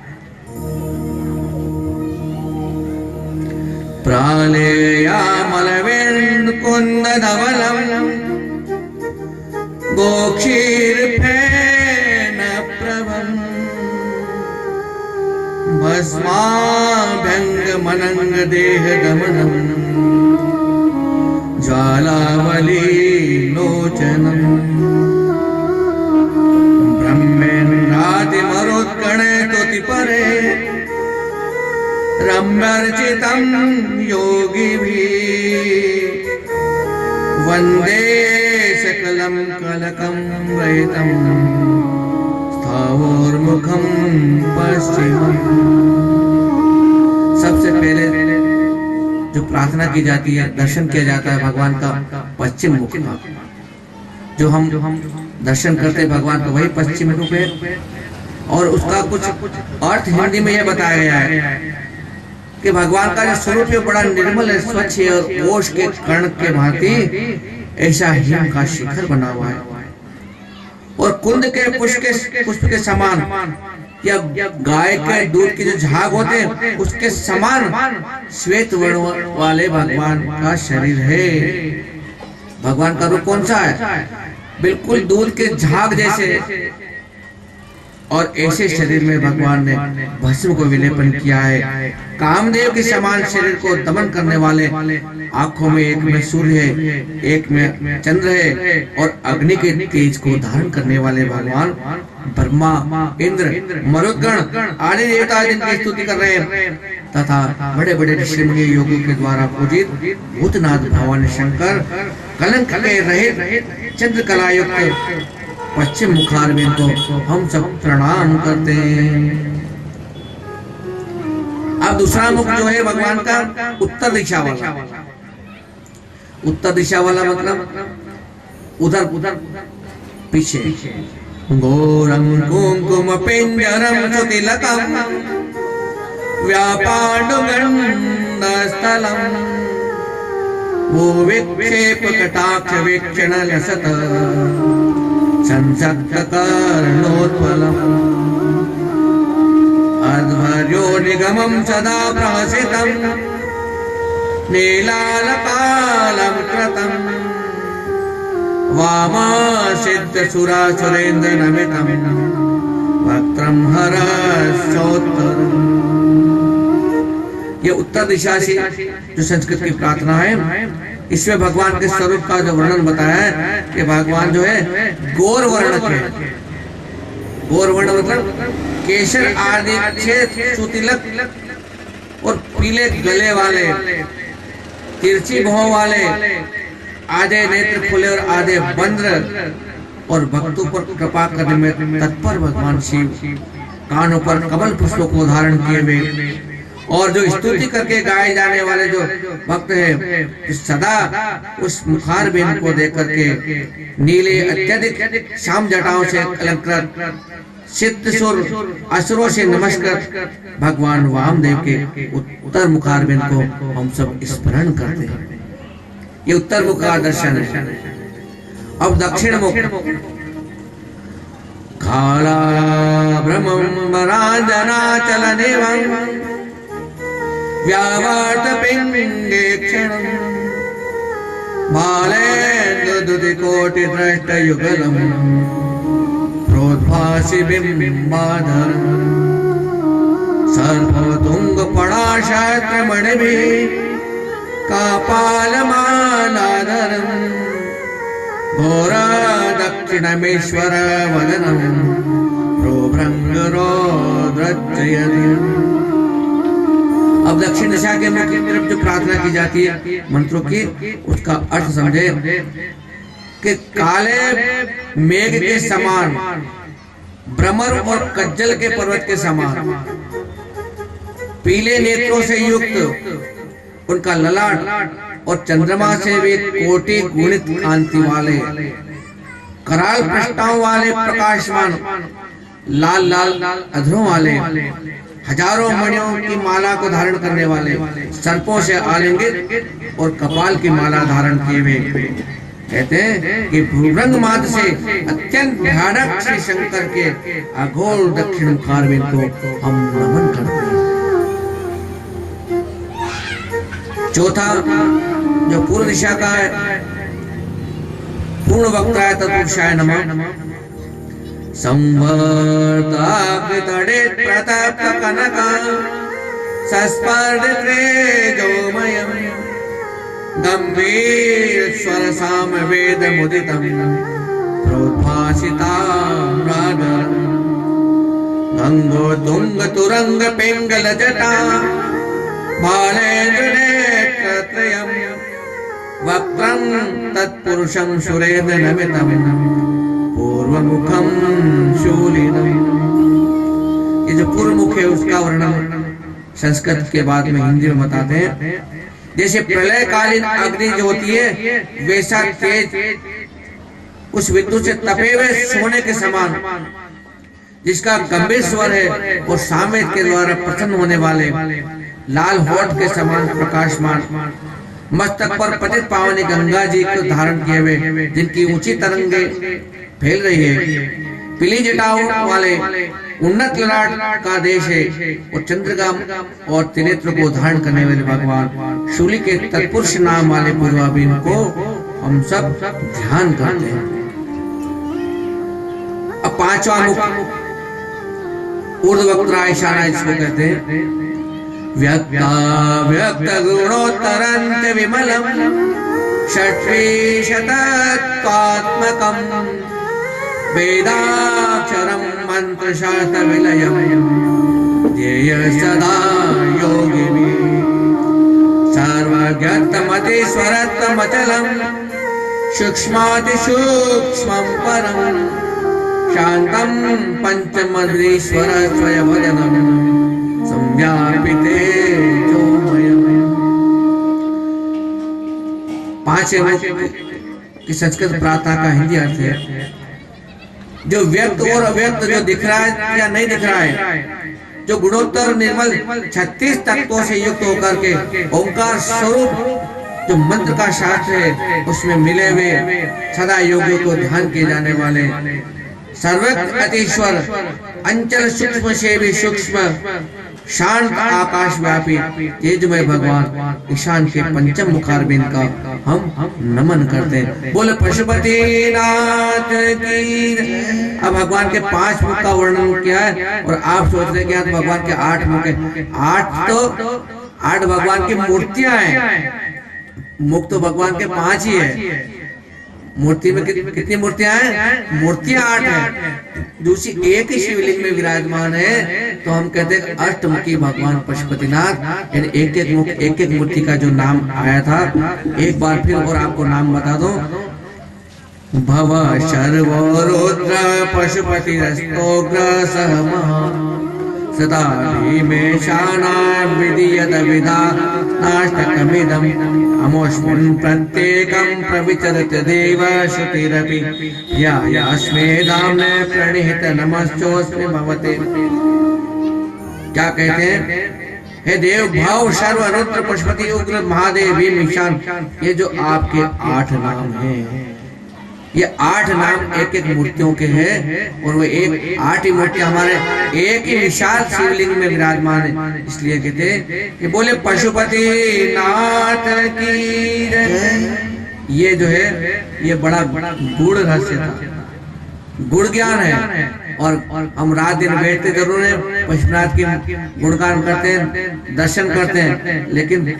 A: प्रालेयामलवेन् कुन्दधवलम् गोक्षीरफेन प्रभम् भस्माभ्यङ्गमनङ्ग देहगमनम् ज्वालावली लोचनम् ब्रह्मेन्द्रादिमरुत्कणे स्तुतिपरे रम्यर्चितं योगिभिः वन्दे सकलं कलकं रहितं स्थावोर्मुखं पश्चिमम्। सबसे पहले जो प्रार्थना की जाती है, दर्शन किया जाता है भगवान का पश्चिम मुख का। जो हम दर्शन करते हैं भगवान का वही पश्चिम रूप है। और उसका कुछ अर्थ हिंदी में यह बताया गया है कि भगवान का जो स्वरूप है बड़ा निर्मल है, स्वच्छ है और ओष के कर्ण के भांति ऐसा हिम का शिखर बना हुआ है और कुंद के पुष्प के समान या गाय के दूध के जो झाग होते हैं उसके समान श्वेत वर्ण वाले भगवान का शरीर है। भगवान का रूप कौन सा है? बिल्कुल दूध के झाग जैसे। और ऐसे शरीर में भगवान ने भस्म को विलेपन किया है। कामदेव के समान शरीर को दमन करने वाले, आंखों में एक में सूर्य है, एक में चंद्र है और अग्नि के तेज को धारण करने वाले भगवान ब्रह्मा, इंद्र, मरुद्गण आदि देवता जिनकी स्तुति कर रहे हैं तथा बड़े बड़े ऋषि मुनि योगों के द्वारा पूजित भूतनाथ भगवान शंकर कलंक के रहित चंद्र कला युक्त पश्चिम मुखारविंद को हम सब प्रणाम करते हैं। अब दूसरा मुख जो है भगवान का उत्तर दिशा वाला। उत्तर दिशा वाला मतलब उधर पीछे। घोरं कुंकुम पिंजरं सुतिलकं व्यापाण्डुगण्डस्थलं वो विक्षेप कटाक्ष वीक्षण लसत संसक्त कर्णोत्पलम् अध्वर्यो निगमं सदा प्रहसितं नीलालकालं कृतं वामासिद्धसुरासुरेन्द्र नमितं वक्त्रं हरश्चोत्तरम्। ये उत्तर दिशा से जो संस्कृत की प्रार्थना है, इसमें भगवान के स्वरूप का जो वर्णन बताया है कि भगवान जो है गौर वर्ण के। गौर वर्ण मतलब केशर आदि सुतिलक और पीले गले वाले, तिरछी भौं वाले, आधे नेत्र खुले और आधे बंद और भक्तों पर कृपा करने में तत्पर भगवान शिव कानों पर कमल पुष्पों को धारण किए हुए और जो स्तुति करके गाए जाने वाले जो भक्त हैं सदा उस मुखार बिंद को देख करके नीले अत्यधिक श्याम जटाओं से अलंकृत सिद्ध सुर असुरों से नमस्कार भगवान वामदेव के उत्तर मुखार बिंद को हम सब स्मरण करते हैं। ये उत्तर मुख का दर्शन है। अब दक्षिण मुख। काला ब्रह्मराजनाचलनेवं व्यावर्त पिंगे क्षणं बालेन्दुदुतिकोटि दृष्टयुगलम् प्रोद्भासि बिम्बाधरम् सर्वतुङ्गपणाशास्त्रमणिभिः कापालमालाधरम् घोरा दक्षिणमेश्वर वदनम् प्रोभ्रङ्गरोद्रजयति। अब दक्षिण दिशा के मुख की तरफ जो प्रार्थना की जाती है मंत्रों की, उसका अर्थ समझे कि काले मेघ के समान, भ्रमर और कज्जल के पर्वत के समान, पीले नेत्रों से युक्त उनका ललाट और चंद्रमा से भी कोटि गुणित कांति वाले, कराल पृष्ठों वाले, प्रकाशमान लाल लाल अधरों वाले, हजारों मणियों की माला को धारण करने वाले, सर्पों से आलिंगित और कपाल की माला धारण किए हुए, कहते हैं कि भूरंग माद से अत्यंत भयानक श्री शंकर के अघोर दक्षिण कारविन को हम नमन करते हैं। चौथा जो पूर्व दिशा का है, पूर्ण वक्त्राय तत्पुरुषाय नमः। संवर्ताकृतडे प्रताप कनक सस्पर्शेजोमयम् गंभीर स्वर साम वेद मुदितम् प्रोद्भासिताम्रागरम् गंगो तुंग तुरंग पिंगल जटा बालेन्द्रनेत्रत्रयम् वक्त्रं तत्पुरुषं सुरेन्द्र नमितम् पूर्वमुखम शूलिनम्। ये जो पूर्व मुख है उसका वर्णन संस्कृत के बाद में हिंदी में बताते हैं। जैसे प्रलयकालीन अग्नि जो होती है वैसा तेज उस विद्युत से तपे हुए सोने के समान, जिसका गंभीर स्वर है और सामेत के द्वारा प्रसन्न होने वाले, लाल होठ के समान प्रकाशमान, मस्तक पर पतित पावनी गंगा जी को धारण किए हुए, जिनकी ऊंची तरंगे फैल रही है, पीली जटाओं वाले, उन्नत ललाट का देश है और चंद्रगाम और त्रिनेत्र को धारण करने वाले भगवान शूली के तत्पुरुष नाम वाले पूर्वाभिन को हम सब ध्यान करते हैं। अब पांचवा मुख ऊर्ध्ववक्त्राय ईशानाय इसको कहते हैं। व्यक्त गुणोत्तरंत विमलम षट्विशतत्वात्मकम् वेदाक्षरं मंत्रशास्त्र विलयम् ध्येय सदा योगिभिः सर्वज्ञतमतिस्वरत्वमचलम् सूक्ष्मातिसूक्ष्मं परम् शान्तं पंचमद्रीश्वर स्वयंभजनम् संव्यापिते जोमयम्। पांचवें की संस्कृत प्रार्थना का हिंदी अर्थ है जो व्यक्त और अव्यक्त जो दिख रहा है या नहीं दिख रहा है, जो गुणोत्तर निर्मल 36 तत्वों से युक्त होकर के ओंकार स्वरूप जो मंत्र का शास्त्र है उसमें मिले हुए सदा योगियों को ध्यान किए जाने वाले सर्वत्र अतीश्वर अंचल सूक्ष्म से भी सूक्ष्म शांत आकाश व्यापी तेजमय भगवान ईशान के पंचम मुखारबिंद का हम नमन करते हैं। बोले पशुपति नाथ की। अब भगवान के 5 मुख का वर्णन किया है और आप सोच रहे क्या भगवान के 8 मुख है। 8 भगवान की मूर्तियां हैं, मुख तो भगवान के 5 ही है। मूर्ति में कितनी मूर्तियां हैं? मूर्तियां 8 हैं। दूसरी एक ही शिवलिंग में विराजमान है तो हम कहते हैं अष्टमुखी भगवान पशुपतिनाथ। यानी एक एक मूर्ति का जो नाम आया था, एक बार फिर और आपको नाम बता दो। भव शर्वो रुद्र पशुपति रस्तोग्र सहमा सदा भीमेशाना विदीयत विदा नाष्टकमिदम् अमोऽस्मिन् प्रत्येकं प्रविचरत देव श्रुतिरपि या यास्मे धाम्ने प्रणिहित नमश्चोऽस्मि भवते। क्या कहते हैं? हे देव भाव सर्व रुद्र पशुपति उग्र महादेव भीम ईशान, ये जो आपके 8 नाम हैं, ये 8 नाम एक एक मूर्तियों के हैं और वो 8 ही मूर्ति हमारे एक ही विशाल शिवलिंग में विराजमान है। इसलिए कहते कि बोले पशुपति नाथ की जय। ये जो है ये बड़ा गूढ़ रहस्य था, गुण ज्ञान है और हम रात दिन बैठते जरूर है, पशुपतिनाथ की गुणगान करते हैं, दर्शन करते हैं, लेकिन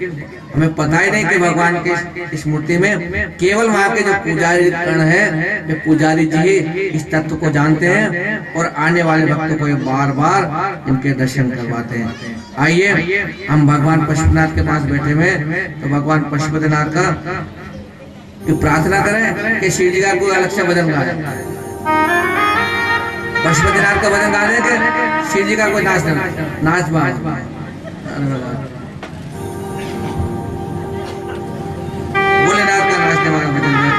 A: हमें पता ही नहीं कि भगवान के इस मूर्ति में केवल वहाँ के जो पुजारी गण है, वे पुजारी जी ही इस तत्व को जानते हैं और आने वाले भक्तों को बार बार इनके दर्शन करवाते हैं। आइए हम भगवान पशुपतिनाथ के पास बैठे हुए तो भगवान पशुपतिनाथ का प्रार्थना करें कि शिव जी का कोई अलग से भजन गाए। पशुपतिनाथ का भजन गाने के शिव जी का कोई नाच बाज। के बाद बदल गया।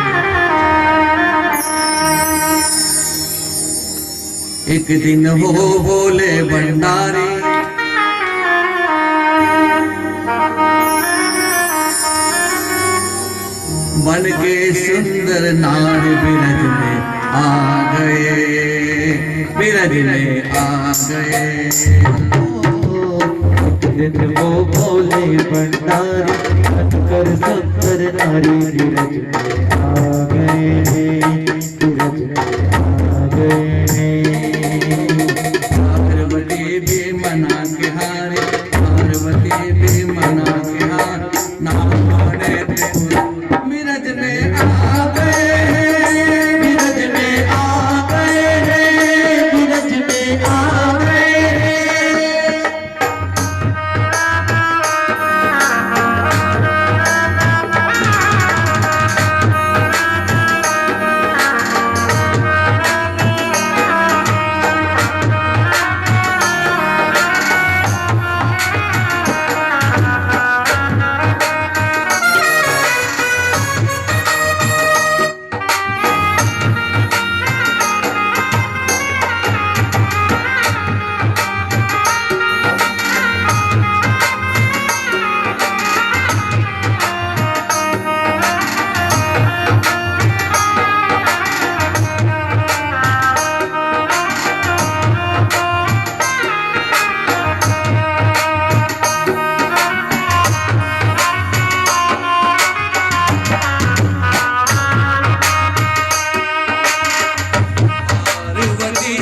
A: एक दिन हो बोले भंडारी, बन के सुंदर नार बिरज में आ गए, बिरज में आ गए।
B: दिन वो बोले भंडारी, बनकर सुंदर नारी बिरज में आ गए, बिरज में आ गए।
A: पार्वती भी मना के हारे, पार्वती भी मना के हार, ना माने बिरज में आ गए,
B: बिरज में आ गए, बिरज में आ गए।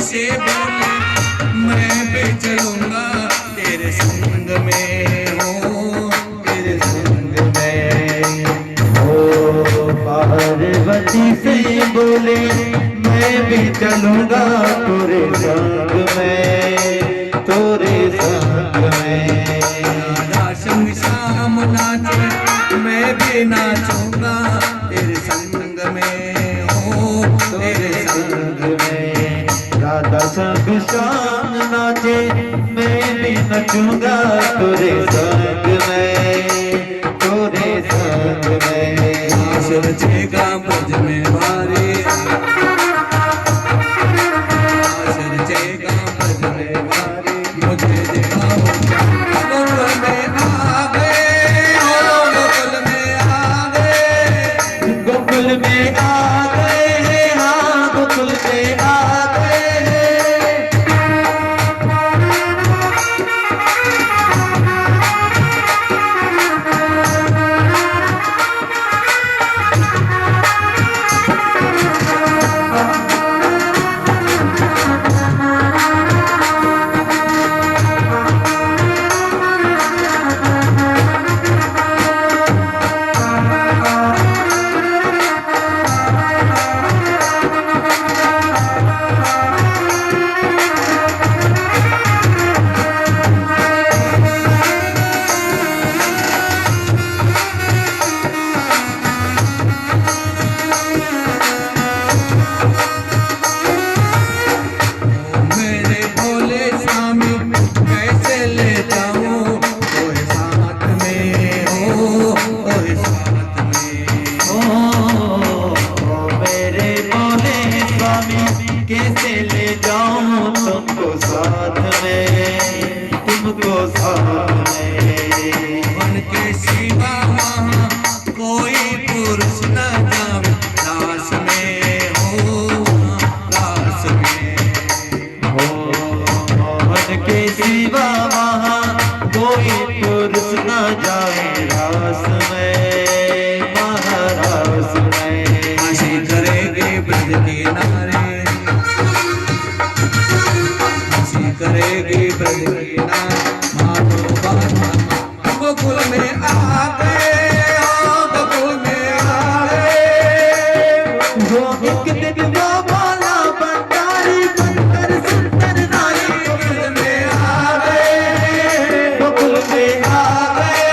A: से बोले मैं भी चलूंगा तेरे संग में, हो तेरे संग में।
B: ओ पार्वती से बोले मैं भी चलूंगा तोरे संग में, तोरे संग में।
A: राधा संग श्याम नाचे मैं भी नाचूंगा तेरे संग में, हो तेरे संग में।
B: राधा संग श्याम नाचे मैं भी नचूंगा तोरे संग में, तोरे संग में।
A: आस रचेगा ब्रज में भारी, आस रचेगा ब्रज में भारी, मुझे दिखाओ गोकुल में आ गए, हो गोकुल में आ गए,
B: गोकुल में आ गए, हाँ गोकुल में आ गए। कैसे ले जाऊं तुमको साथ में, तुमको साथ में।
A: मन के सिवा वहाँ कोई पुरुष न जावे रास में, हो रास में।
B: मन के सिवा वहाँ कोई पुरुष न जावे रास में, महारास में।
A: हंसी करेगी ब्रज किनारे, हंसी करेगी ब्रज किनारे, माधो बाबा गोकुल में आ गए, गोकुल में आ गए।
B: वो एक दिन वो बोला भंडारी बनकर सुंदर नारी
A: गोकुल में आ गए,
B: गोकुल में आ गए।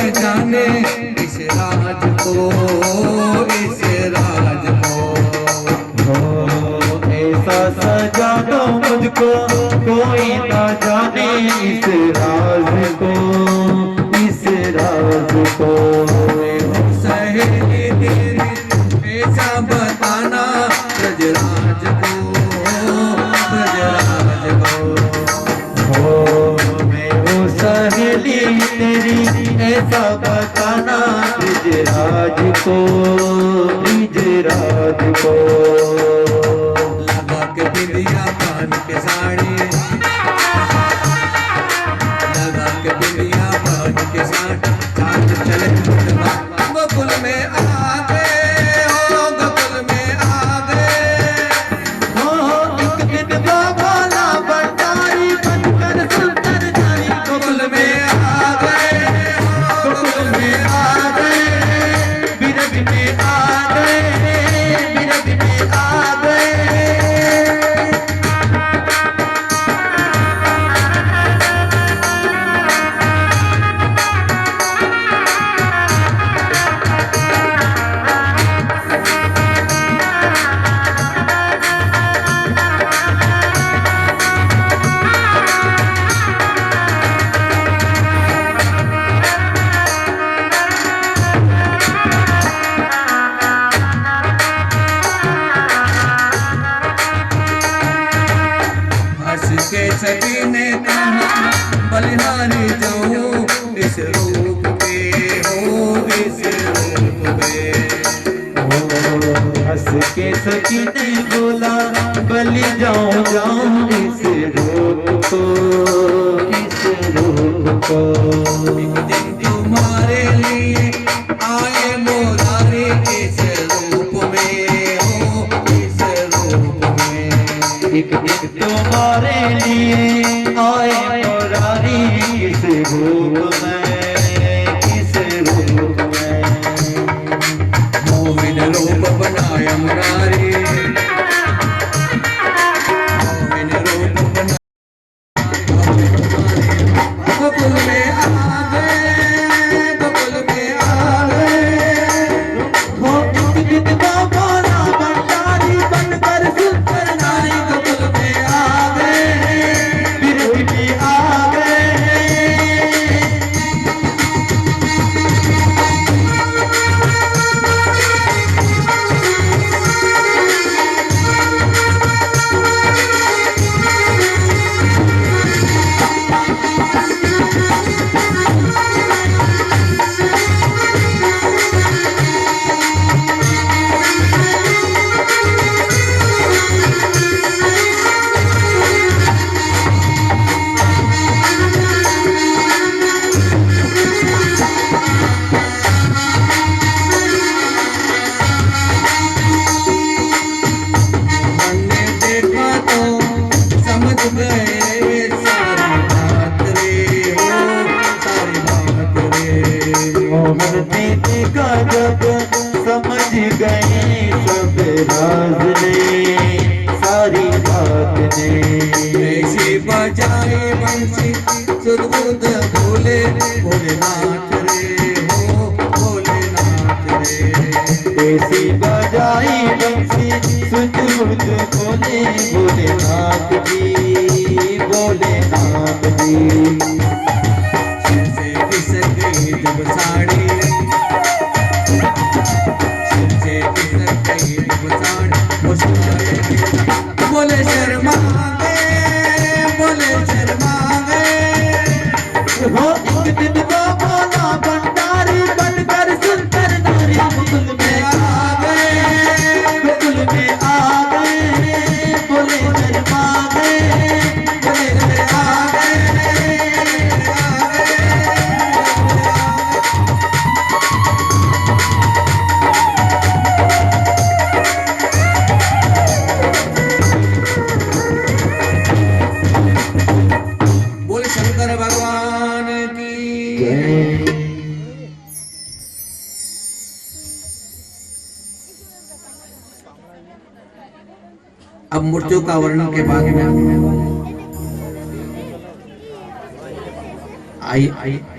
A: कोई जाने इस राज को, इस राज को।
B: हो ऐसा सजा दो मुझको, कोई ना जाने इस राज को, इस राज को।
A: सहेली तेरी ऐसा बताना ब्रजराज को, ब्रजराज को।
B: हो मैं वो सहेली तेरी ऐसा बताना ब्रजराज को, ब्रजराज को।
A: लगा के बिंदिया पान के साड़ी, लगा के बिंदिया पान के साथ चांद चले गोकुल में आ गए, हो गोकुल में आ गए।
B: हो एक दिन बाबा ला भंडारी बनकर सुंदर नारी
A: गोकुल में आ गए, गोकुल में आ गए।
B: बिरग में आ गए, बिरग में आ गए।
A: हंस के सखी ने कहा बलिहारी जाऊं इस रूप पे, हो इस रूप पे।
B: हंस के सखी ने बोला बलि जाऊं जाऊं इस रूप को, इस रूप को।
A: एक दिन तुम्हारे लिए आए मोरारी इस रूप में, हो इस रूप में।
B: एक दिन तुम्हारे लिए आए मुरारी इस रूप में, इस रूप में।
A: मोमिन रूप बनाया मुरारी, मोमिन रूप बनाया। गोकुल में आ गए, गोकुल में आ गए।
B: हो एक दिन बाबा ला भंडारी बनकर सुंदर नारी
A: गोकुल में आ गए,
B: बिरग में आ गए।
A: हमने देखा तो समझ गए सारी बात रे, हो सारी बात रे।
B: मोहन ने देखा जब समझ गए सब राज ने, सारी बात ने।
A: ऐसी बजाए बंसी सुध भोले भोलेनाथ रे, हो भोलेनाथ रे।
B: ऐसी बजाई बंसी सुध बुध बोले भोलेनाथ जी, भोलेनाथ जी।
A: सिर से खिसक गई जब साड़ी, सिर से खिसक गई जब साड़ी। मुस्कुराए बोले शर्मा गए, बोले शर्मा गए।
B: हो एक दिन बाबा ला भंडारी बनकर सुंदर नारी गोकुल में आ गए, गोकुल में आ गए। बोले शर्मा गए,
A: बोले शर्मा गए। बोले शंकर भगवान की।
B: जय।
A: अब मूर्तियों का वर्णन के बाद में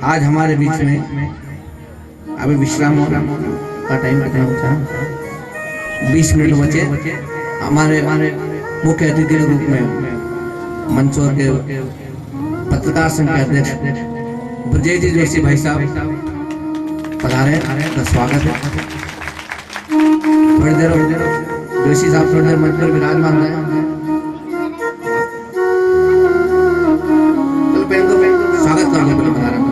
A: आज हमारे बीच में अभी विश्राम का टाइम कितना बचा? 20 मिनट बचे। हमारे मुख्य अतिथि के रूप में मंचोर के पत्रकार संघ के अध्यक्ष ब्रजेश जी जोशी भाई साहब पधारे, का स्वागत है। थोड़ी देर जोशी साहब थोड़ी देर मंच पर विराजमान रहे। स्वागत करने के लिए बता रहा हूँ।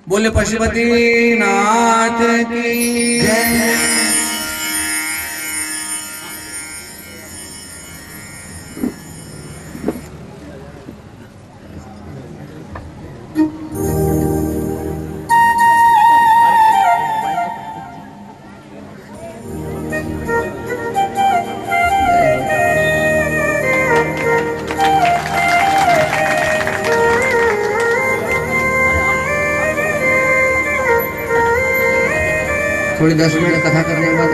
A: बोले पशुपति नाथ की जय। थोड़ी 10 मिनट कथा करने के बाद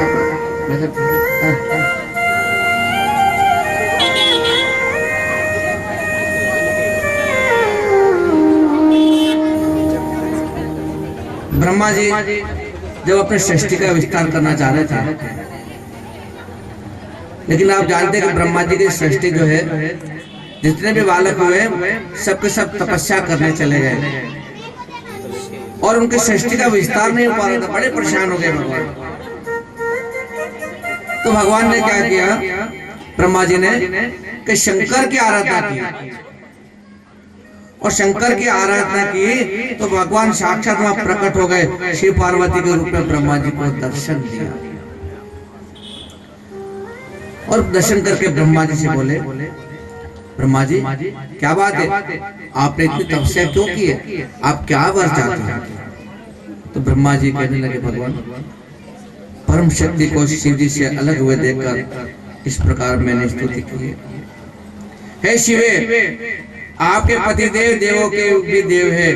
A: ब्रह्मा जी जब अपने सृष्टि का विस्तार करना चाह रहे थे, लेकिन आप जानते हैं कि ब्रह्मा जी की सृष्टि जो है, जितने भी बालक हुए सबके सब तपस्या करने चले गए और उनकी सृष्टि का विस्तार नहीं हो पा रहा था। बड़े परेशान हो गए भगवान। तो भगवान ने क्या किया, ब्रह्मा जी ने कि शंकर की आराधना की, और शंकर की आराधना की तो भगवान साक्षात वहां प्रकट हो गए, शिव पार्वती के रूप में ब्रह्मा जी को दर्शन दिया। और दर्शन करके ब्रह्मा जी से बोले, ब्रह्मा जी क्या बात है, आपने इतनी तपस्या क्यों की है, आप क्या वर चाहते हैं? तो ब्रह्मा जी कहने लगे, भगवान परम शक्ति को शिव जी से अलग हुए देखकर इस प्रकार मैंने स्तुति की है। हे शिवे, आपके पतिदेव देवों के भी देव है,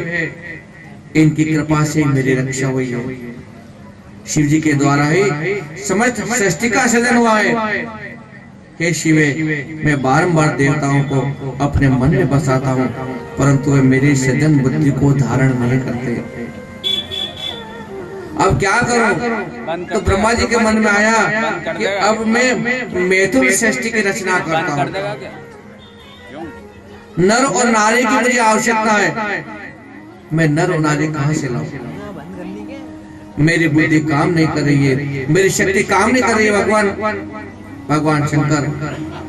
A: इनकी कृपा से मेरी रक्षा हुई है। शिव जी के द्वारा ही समस्त सृष्टि का सृजन हुआ है। हे शिवे, मैं बारंबार देवताओं को अपने मन में बसाता हूँ, परंतु वे मेरी सृजन बुद्धि को धारण नहीं करते। अब क्या करूं? तो ब्रह्मा जी के मन में आया कि अब मैं मैथुन सृष्टि की रचना करता हूँ। नर और नारी की मुझे आवश्यकता है। मैं नर और नारी कहां से लाऊं? मेरी बुद्धि काम नहीं कर रही है, मेरी शक्ति काम नहीं कर रही है। भगवान शंकर,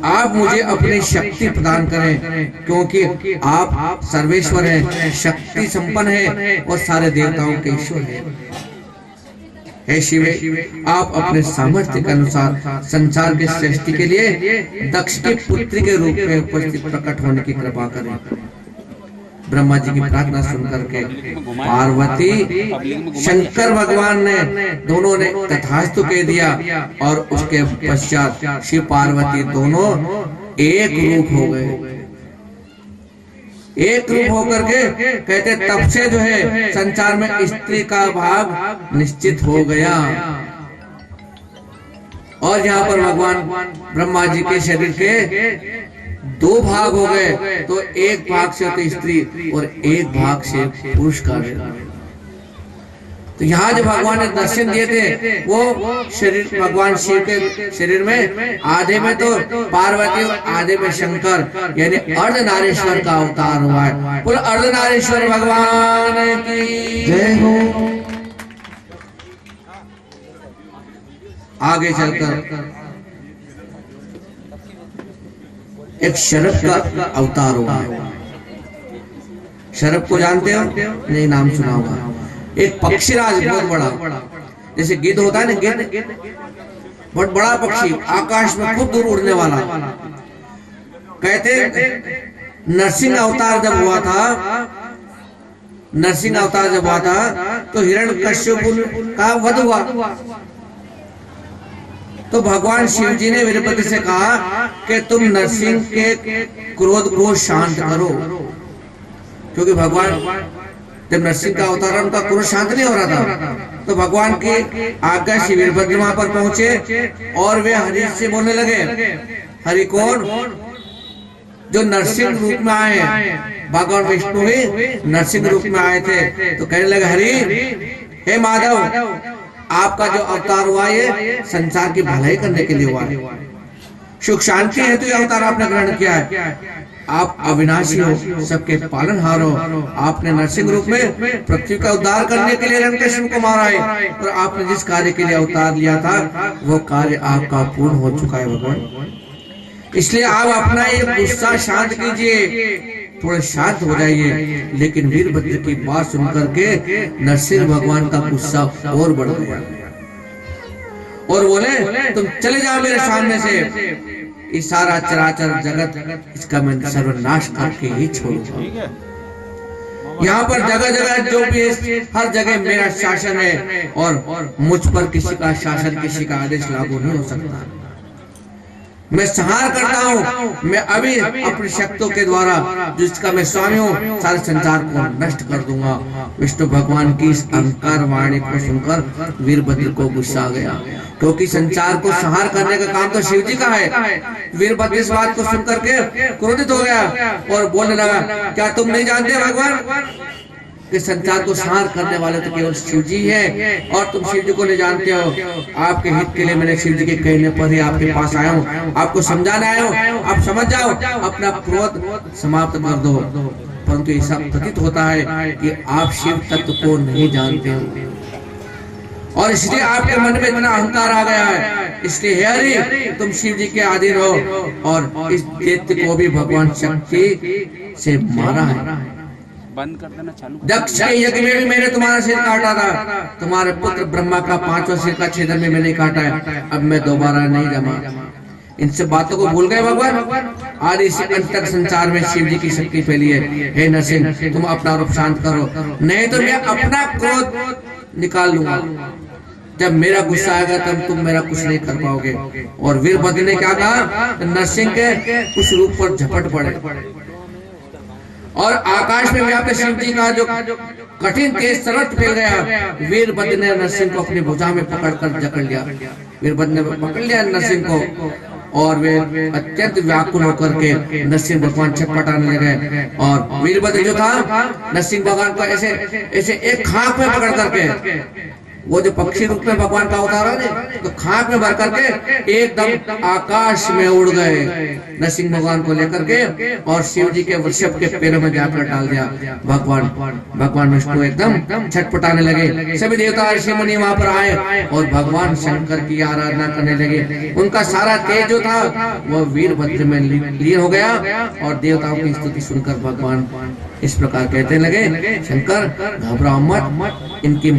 A: आप मुझे अपनी शक्ति प्रदान करें, क्योंकि आप सर्वेश्वर हैं, शक्ति संपन्न हैं और सारे देवताओं के ईश्वर हैं। हे शिवे, आप अपने सामर्थ्य के अनुसार संसार की सृष्टि के लिए दक्ष की पुत्री के रूप में उपस्थित प्रकट होने की कृपा करें। ब्रह्मा जी की प्रार्थना सुनकर के पार्वती, शंकर भगवान ने दोनों ने तथास्तु कह दिया, और उसके पश्चात शिव पार्वती दोनों एक रूप हो गए। एक रूप होकर के कहते तब से जो है संसार में स्त्री का भाग निश्चित हो गया। और यहाँ पर भगवान ब्रह्मा जी के शरीर के 2 भाग हो गए, तो एक भाग से तो स्त्री और एक भाग से पुरुष का। तो यहाँ जो भगवान ने दर्शन दिए थे वो शरीर भगवान शिव के शरीर में आधे में तो पार्वती और आधे में शंकर यानी अर्धनारीश्वर का अवतार हुआ है। बोलो अर्धनारीश्वर भगवान की
B: जय हो।
A: आगे चलकर एक शरभ का अवतार हुआ है। शरभ को जानते हो? नहीं, नाम सुना होगा। एक पक्षीराज बहुत बड़ा, जैसे गिद्ध होता है ना, गिद्ध बहुत बड़ा पक्षी, आकाश में खूब दूर उड़ने वाला। कहते नरसिंह अवतार जब हुआ था, नरसिंह अवतार जब हुआ था तो हिरण्यकश्यप का वध हुआ। तो भगवान शिव जी ने वीरभद्र से कहा कि तुम नरसिंह के क्रोध को शांत करो, क्योंकि भगवान जब नरसिंह का अवतार उनका क्रोध शांत नहीं हो रहा था। तो भगवान की आज्ञा से वीरभद्र वहां पर पहुंचे और वे हरि से बोलने लगे। हरि कौन? जो नरसिंह रूप में आए, भगवान विष्णु ही नरसिंह रूप में आए थे। तो कहने लगे, हरि हे माधव, आपका जो अवतार हुआ ये संसार की भलाई करने के लिए हुआ है, सुख शांति हेतु ये अवतार आपने ग्रहण किया है। आप अविनाशी हो, सबके पालनहार हो। आपने नरसिंह रूप में पृथ्वी का उद्धार करने के लिए हिरण्यकश्यप को मारा है, और आपने जिस कार्य के लिए अवतार लिया था वो कार्य आपका पूर्ण हो चुका है भगवान। इसलिए आप अपना ये गुस्सा शांत कीजिए, थोड़ा शांत हो जाइए। लेकिन वीरभद्र की बात सुनकर के नरसिंह भगवान का गुस्सा और बढ़ गया और बोले, तुम चले जाओ मेरे सामने से, इस सारा चराचर जगत इसका मैं सर्वनाश करके ही छोड़ूंगा। यहाँ पर जगह जगह जो भी है, हर जगह मेरा शासन है और मुझ पर किसी का शासन, किसी का आदेश लागू नहीं हो सकता। मैं संहार करता हूँ, मैं अभी अपनी शक्तियों के द्वारा जिसका मैं स्वामी हूँ सारे संसार को नष्ट कर दूंगा। विष्णु भगवान की इस अहंकार वाणी को सुनकर वीरभद्र को गुस्सा आ गया, क्योंकि संसार को संहार करने का काम तो शिव जी का है। वीरभद्र इस बात को सुनकर के क्रोधित हो गया और बोलने लगा, क्या तुम नहीं जानते भगवान कि संसार को संहार करने वाले तो केवल शिव जी है, और तुम शिव जी को नहीं जानते हो। आपके हित के लिए मैंने शिव जी के कहने पर ही आपके पास आया हूँ, आपको समझाने आया हूँ। आप समझ जाओ, अपना क्रोध समाप्त कर दो। परंतु ऐसा प्रतीत होता है कि आप शिव तत्व को नहीं जानते हो, और इसलिए आपके मन में इतना अहंकार आ गया है। इसलिए हे हरि, तुम शिव जी के अधीन हो, और इस दैत्य को भी भगवान शक्ति से मारा है।
C: बंद कर देना चालू।
A: दक्ष के यज्ञ में भी मैंने तुम्हारा सिर काटा था, तुम्हारे पुत्र ब्रह्मा का 5वां सिर का छेदन में मैंने काटा है। अब मैं दोबारा नहीं जमा। इन सब बातों को भूल गए भगवान। आज इसी अंत तक संसार में शिव जी की शक्ति फैली है। हे नरसिंह, तुम अपना रूप शांत करो, नहीं तो मैं अपना क्रोध निकाल लूंगा। जब मेरा गुस्सा आएगा तब तुम मेरा कुछ नहीं कर पाओगे। और वीरभद्र ने क्या कहा? नरसिंह के उस रूप पर झपट पड़े और आकाश में व्याप्त शिव जी का जो कठिन तेज सरत फैल गया। वीरभद्र ने नरसिंह को अपनी भुजा में पकड़कर जकड़ लिया। वीरभद्र ने पकड़ लिया नरसिंह को, और वे अत्यंत व्याकुल होकर के नरसिंह भगवान छटपटाने लगे। और वीरभद्र जो था नरसिंह भगवान को ऐसे ऐसे एक खाक में पकड़ करके, वो जो पक्षी रूप में भगवान का अवतार है, तो खाक में भर करके एकदम आकाश में उड़ गए नरसिंह भगवान को लेकर के, और शिव जी के वृषभ के पैरों में जाकर डाल दिया। भगवान विष्णु एकदम छटपटाने लगे। सभी देवता ऋषि मुनि वहां पर आए और भगवान शंकर की आराधना करने लगे। उनका सारा तेज जो था वो वीरभद्र में लीन हो गया, और देवताओं की स्तुति सुनकर भगवान इस प्रकार कहते लगे, शंकर घबराओ मत, इनकी